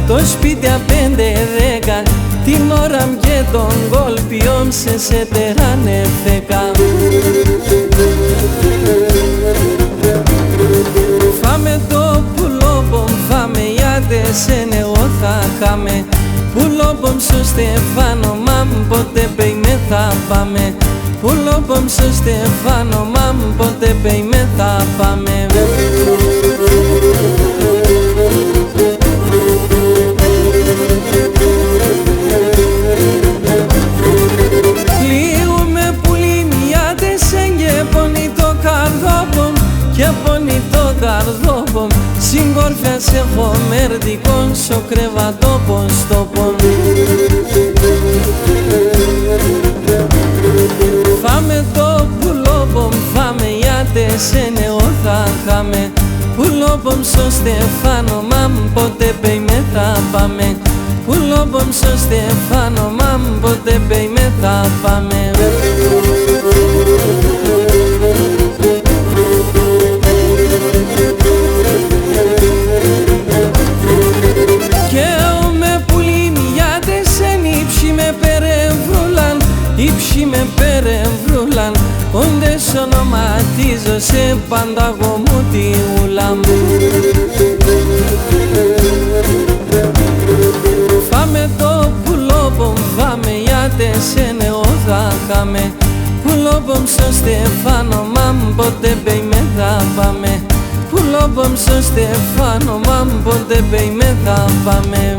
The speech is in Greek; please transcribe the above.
Το σπίτι απέντε-δέκα, την ώρα μου και τον κόλπιον σε τεράνε φέκα. Φάμε το πουλόπομ, φάμε ιάτες ενεώ θα χάμε. Πουλόπομ στο Στεφάνο, μαμ πότε πέιμε θα πάμε. Πουλόπομ στο Στεφάνο, μαμ πότε πέιμε θα πάμε. Πλοίουμε πουλιμιάτες και πονεί το καρδόπομ, και πονεί το καρδόπομ. Συγκόρφια σε χωμερδικόν, σο κρεβατόπον στόπον. Φάμε το πουλόπομ, φάμε ιάτες ενεώ θα χάμε. Πουλόπομ στο Στεφάνο, μαμ πότε πέιμε θα πάμε. Πουλόπομ στο Στεφάνο, μαμ πότε πέιμε θα πάμε. Και με πουλιμιάτες εν ύψη με περεμβρούλαν, ύψη με περεμβρούλαν. Όντες ονοματίζω σε πάντα εγώ μου τη ούλα μου. Φάμε το πουλόπομ, φάμε ιάτες ενεώ θα χάμε. Πουλόπομ στο Στεφάνο, μαμ πότε πέιμε θα πάμε. Πουλόπομ στο Στεφάνο, μαμ πότε πέιμε θα πάμε.